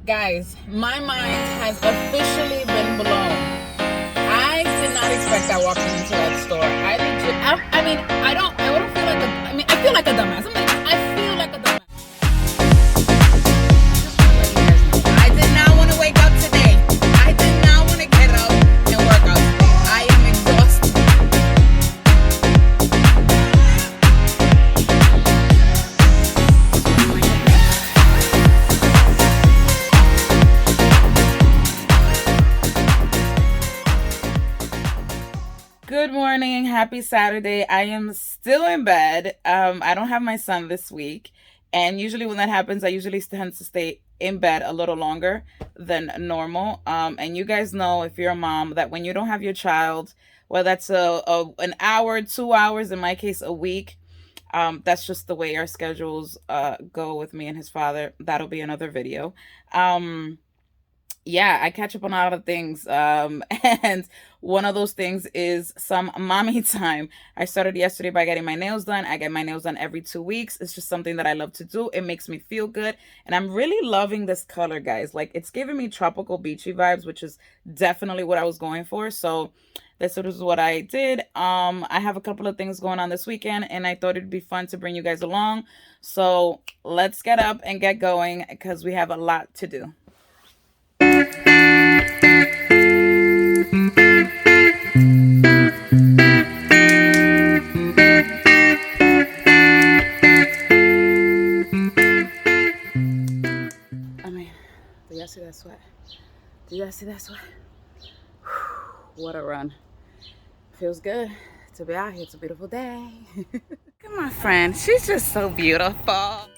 Guys, my mind has officially been blown. I did not expect that walking into that store. I feel like a dumbass. I feel like a dumbass. I did not want to wake up today. I did not want to get up and work out. I am exhausted. Good morning, happy Saturday. I am still in bed. I don't have my son this week, and usually when that happens, I usually tend to stay in bed a little longer than normal. And you guys know, if you're a mom, that when you don't have your child, well, that's an hour, 2 hours, in my case a week. That's just the way our schedules go with me and his father. That'll be another video. Yeah, I catch up on a lot of things. And one of those things is some mommy time. I started yesterday by getting my nails done. I get my nails done every 2 weeks. It's just something that I love to do. It makes me feel good. And I'm really loving this color, guys. Like, it's giving me tropical beachy vibes, which is definitely what I was going for. So this is what I did. I have a couple of things going on this weekend, and I thought it'd be fun to bring you guys along. So let's get up and get going, because we have a lot to do. Do y'all see that sweat? Do y'all see that sweat? What a run. Feels good to be out here. It's a beautiful day. Look at my friend. She's just so beautiful.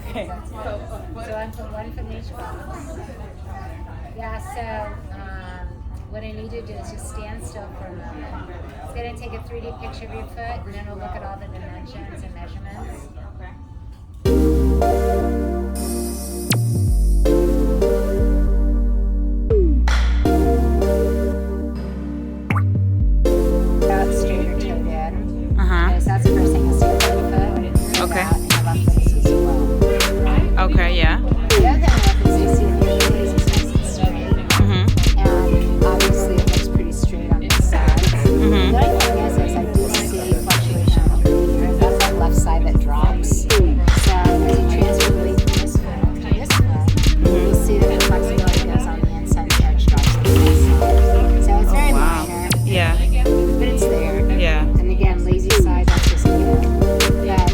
Okay. So I'm from one from each box. Yeah, so what I need you to do is just stand still for a moment. It's going to take a 3D picture of your foot, and then we'll look at all the dimensions and measurements. About straight or toed in. Okay, so that's the first thing you'll see with your foot. Okay. And your left foot is as well. Okay, yeah. The other thing is you see that your face is nice and straight. And obviously it looks pretty straight on this side. The other thing is I do see fluctuation here. That's that left side that drops. So as you transfer weight from this foot to this foot, you'll see that the flexibility goes on the inside, the edge drops on the inside. So it's very minor. Yeah. But it's there. Yeah. And again, lazy side, that's just, that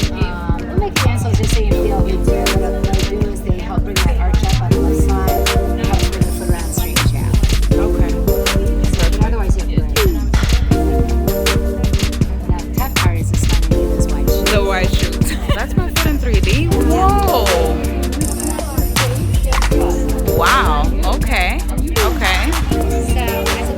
we'll make cancels just so you feel good too. What they'll do is they help bring that arch up on the left side and help bring the foot around straight and out. Okay. But otherwise, you have to wear it. Now, the tough part is this time you need this white shoe. The white shoes. That's my foot in 3D. Whoa. Wow. Okay. Okay. So, as a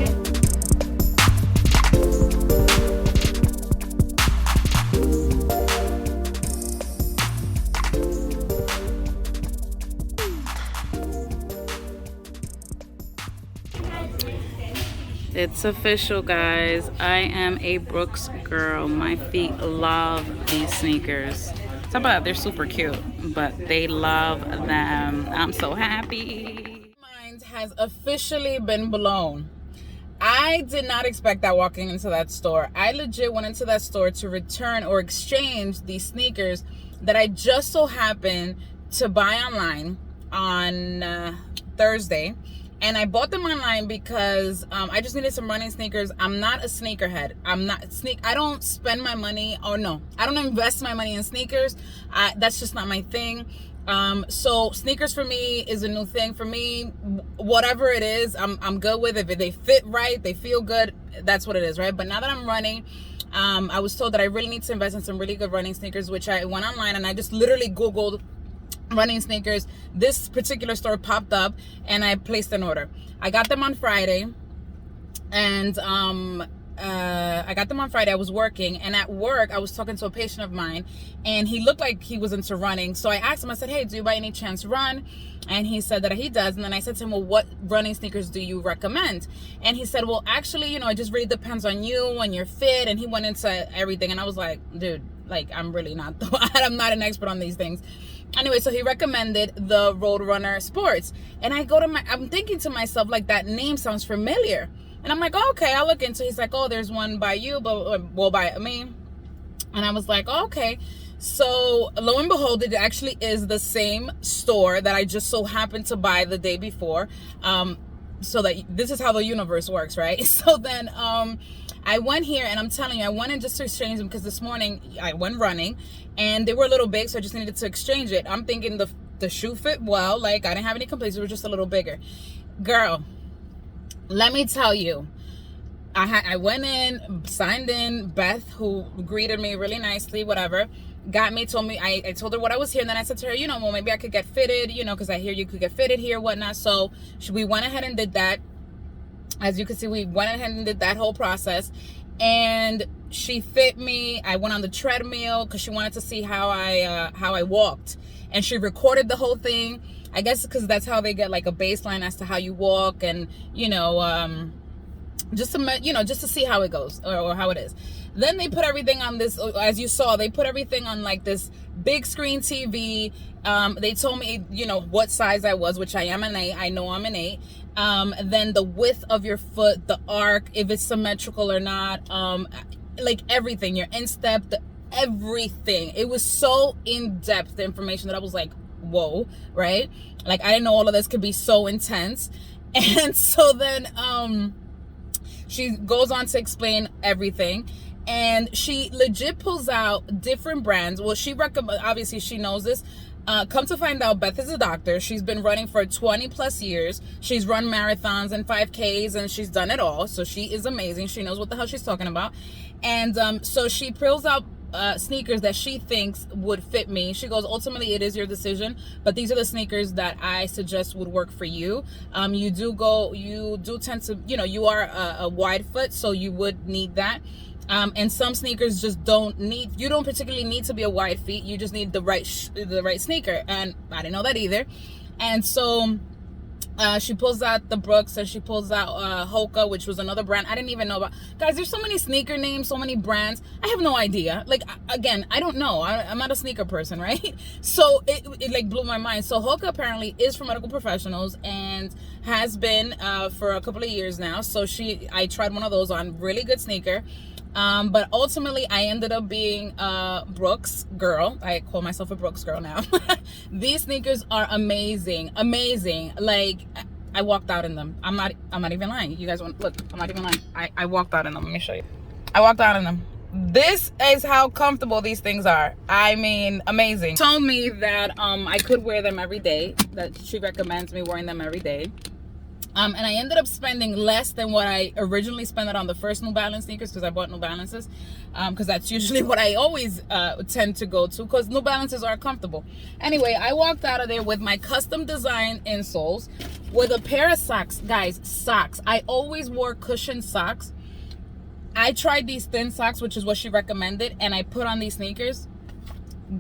It's official, guys. I am a Brooks girl. My feet love these sneakers. Talk about, they're super cute, but they love them. I'm so happy. My mind has officially been blown. I did not expect that walking into that store. I legit went into that store to return or exchange these sneakers that I just so happened to buy online on Thursday. And I bought them online because I just needed some running sneakers. I'm not a sneakerhead. I don't spend my money, or no, I don't invest my money in sneakers. That's just not my thing. So sneakers for me is a new thing. For me, whatever it is, I'm good with it. If they fit right, they feel good, that's what it is, right? But now that I'm running, I was told that I really need to invest in some really good running sneakers, which I went online and I just literally Googled running sneakers. This particular store popped up and I placed an order. I got them on Friday, and I got them on Friday. I was working, and at work I was talking to a patient of mine, and he looked like he was into running. So I asked him, I said, hey, do you by any chance run? And he said that he does. And then I said to him, well, what running sneakers do you recommend? And he said, well, actually, it just really depends on you and your fit. And he went into everything, and I was like, dude, like, I'm really not I'm not an expert on these things. Anyway, so he recommended the Roadrunner Sports, and I'm thinking to myself, like, that name sounds familiar. And I'm like, oh, okay, I'll look into it. He's like, oh, there's one by you, but well, by me. And I was like, oh, okay. So lo and behold, it actually is the same store that I just so happened to buy the day before. So that this is how the universe works, right? So then I went here, and I'm telling you, I went in just to exchange them, because this morning I went running and they were a little big, so I just needed to exchange it. I'm thinking the shoe fit well, like I didn't have any complaints, it was just a little bigger. Girl, let me tell you, I went in, signed in. Beth, who greeted me really nicely, whatever, told me, I told her what I was here, and then I said to her, well, maybe I could get fitted, because I hear you could get fitted here, whatnot. So we went ahead and did that. As you can see, we went ahead and did that whole process, and she fit me. I went on the treadmill because she wanted to see how I walked, and she recorded the whole thing. I guess because that's how they get like a baseline as to how you walk, and just to see how it goes, or how it is. Then they put everything on this, as you saw, they put everything on like this big screen TV. They told me, what size I was, which I am an 8. I know I'm an 8. Then the width of your foot, the arc, if it's symmetrical or not, like everything, your instep, everything. It was so in-depth, the information, that I was like, whoa, right? Like, I didn't know all of this could be so intense. And so then she goes on to explain everything, and she legit pulls out different brands. Well, obviously she knows this. Come to find out, Beth is a doctor. She's been running for 20 plus years. She's run marathons and 5Ks, and she's done it all. So she is amazing. She knows what the hell she's talking about. And so she pulls out sneakers that she thinks would fit me. She goes, ultimately it is your decision, but these are the sneakers that I suggest would work for you. You do tend to, you are a wide foot, so you would need that. And some sneakers just you don't particularly need to be a wide feet. You just need the right sneaker. And I didn't know that either. And so she pulls out the Brooks, and she pulls out Hoka, which was another brand I didn't even know about. Guys, there's so many sneaker names, so many brands. I have no idea. Like, again, I don't know. I'm not a sneaker person, right? So it like blew my mind. So Hoka apparently is for medical professionals, and has been for a couple of years now. So I tried one of those on, really good sneaker. But ultimately I ended up being a Brooks girl. I call myself a Brooks girl now. These sneakers are amazing. Like, I walked out in them. I'm not even lying. You guys look, I'm not even lying. I walked out in them. Let me show you. I walked out in them. This is how comfortable these things are. I mean, amazing. She told me that I could wear them every day, that she recommends me wearing them every day. And I ended up spending less than what I originally spent it on the first New Balance sneakers, because I bought New Balances, because that's usually what I always tend to go to, because New Balances are comfortable. Anyway, I walked out of there with my custom design insoles, with a pair of socks. Guys, socks. I always wore cushioned socks. I tried these thin socks, which is what she recommended, and I put on these sneakers.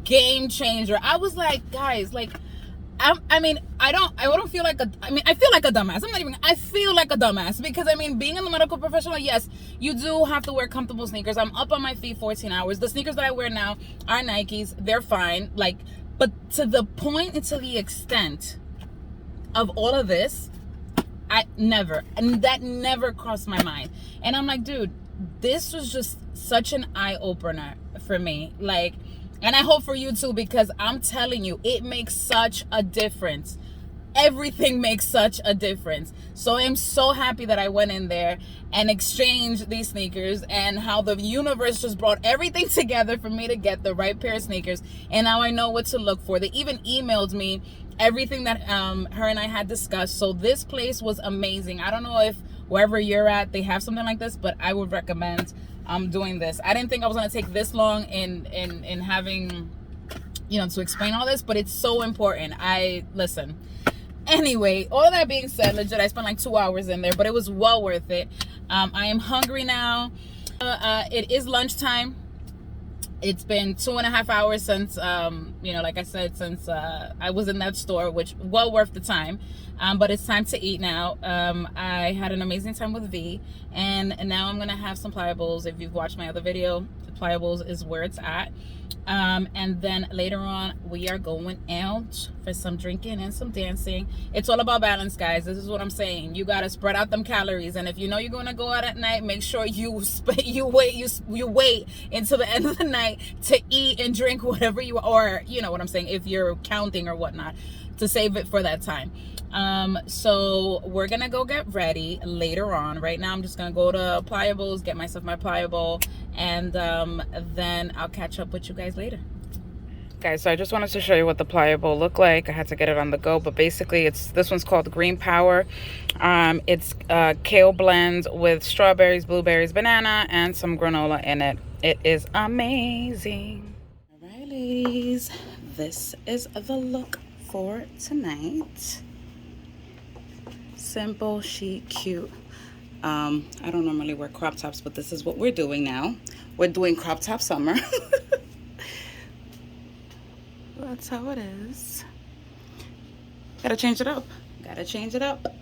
Game changer. I was like, guys, like, I don't feel like I feel like a dumbass. I feel like a dumbass, because being in the medical professional, yes, you do have to wear comfortable sneakers. I'm up on my feet 14 hours. The sneakers that I wear now are Nikes. They're fine. Like, but to the point and to the extent of all of this, that never crossed my mind. And I'm like, dude, this was just such an eye opener for me. Like, and I hope for you too, because I'm telling you, it makes such a difference. Everything makes such a difference. So I'm so happy that I went in there and exchanged these sneakers, and how the universe just brought everything together for me to get the right pair of sneakers. And now I know what to look for. They even emailed me everything that her and I had discussed. So this place was amazing. I don't know if wherever you're at, they have something like this, but I would recommend doing this. I didn't think I was gonna take this long in having, you know, to explain all this, but it's so important. Listen. Anyway, all of that being said, legit, I spent like 2 hours in there, but it was well worth it. I am hungry now. It is lunchtime. It's been 2.5 hours since, you know, like I said, since I was in that store, which well worth the time. But it's time to eat now. I had an amazing time with V, and now I'm gonna have some pliables. If you've watched my other video, the pliables is where it's at. And then later on we are going out for some drinking and some dancing. It's all about balance, guys. This is what I'm saying. You gotta spread out them calories, and if you know you're gonna go out at night, make sure you wait until the end of the night to eat and drink whatever you, or you know what I'm saying, if you're counting or whatnot, to save it for that time. So we're gonna go get ready later on. Right now I'm just gonna go to pliables, get myself my pliable, and then I'll catch up with you guys later. Guys, so I just wanted to show you what the pliable look like. I had to get it on the go, but basically this one's called Green Power. It's kale blend with strawberries, blueberries, banana, and some granola in it. It is amazing. All right, ladies, this is the look for tonight. Simple, chic, cute. I don't normally wear crop tops, but this is what we're doing now. We're doing crop top summer. That's how it is. Gotta change it up. Gotta change it up.